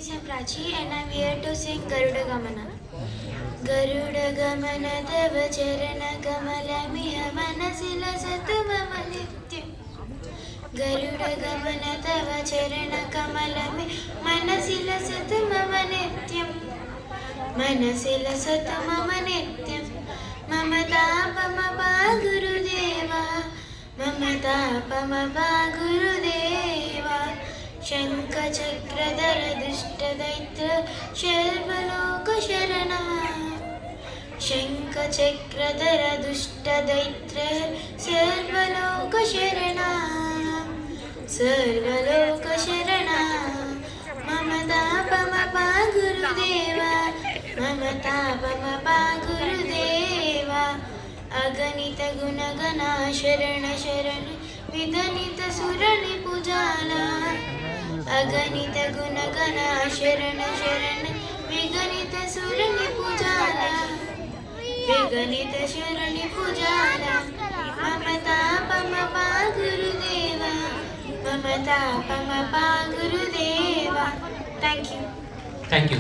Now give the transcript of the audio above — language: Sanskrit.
I'm Prachi and I'm here to sing Garuda Gamana. Garuda Gamana Tava Charana Kamalamiha Manasila Satumama Nityam. Garuda Gamana Tava Charana Kamalami Manasila Satumama Nityam. Manasila Satumama Nityam. Mamata Pamapa Gurudeva. Mamata Pamapa Gurudeva. शङ्खचक्रधर दुष्टदैत्र सर्वलोकशरणा शङ्खचक्रधर दुष्टदैत्र सर्वलोकशरणा सर्वलोकशरणा मम तापमपा गुरुदेवा मम तापमपा गुरुदेवा अगणित गुणगणा शरण शरण विगणित सुरनि पूजाला अगणित गुणगणा शरण शरण विगणित सुरनि पूजाला विगणित शरणि पूजाला मम तापमपा गुरुदेवा मम तापमपा गुरुदेवा. Thank you. Thank you.